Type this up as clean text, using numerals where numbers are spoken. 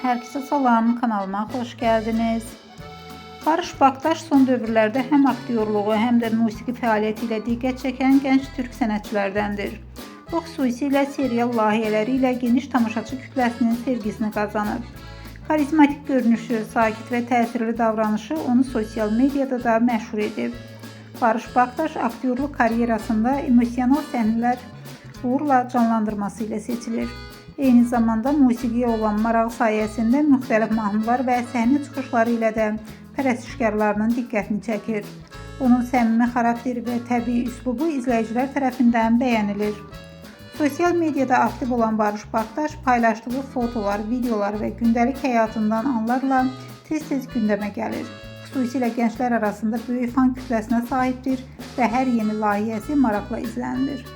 Herkese salam, kanalıma hoş geldiniz. Barış Baktaş son dövrlerde hem aktyorluğu hem de musiqi fəaliyyəti ilə diqqət çəkən gənc türk sənətçilərdəndir. O xüsusilə serial layihələri ilə geniş tamaşaçı kütləsinin sevgisini qazanıb. Karizmatik görünüşü, sakit və təsirli davranışı onu sosial mediada da məşhur edib. Barış Baktaş aktyorluq karyerasında emosional səhnələr uğurla canlandırması ilə seçilir. Eyni zamanda musiqiyə olan marağı sayəsində müxtəlif mahnılar və səhnə çıxışları ilə də pərəstişkarlarının diqqətini çəkir. Onun səmimi xarakteri və təbii üslubu izləyicilər tərəfindən bəyənilir. Sosial mediada aktiv olan Barış Baktaş paylaşdığı fotolar, videolar və gündəlik həyatından anlarla tez-tez gündəmə gəlir. Xüsusilə gənclər arasında böyük fan kütləsinə sahibdir və hər yeni layihəsi maraqla izlənilir.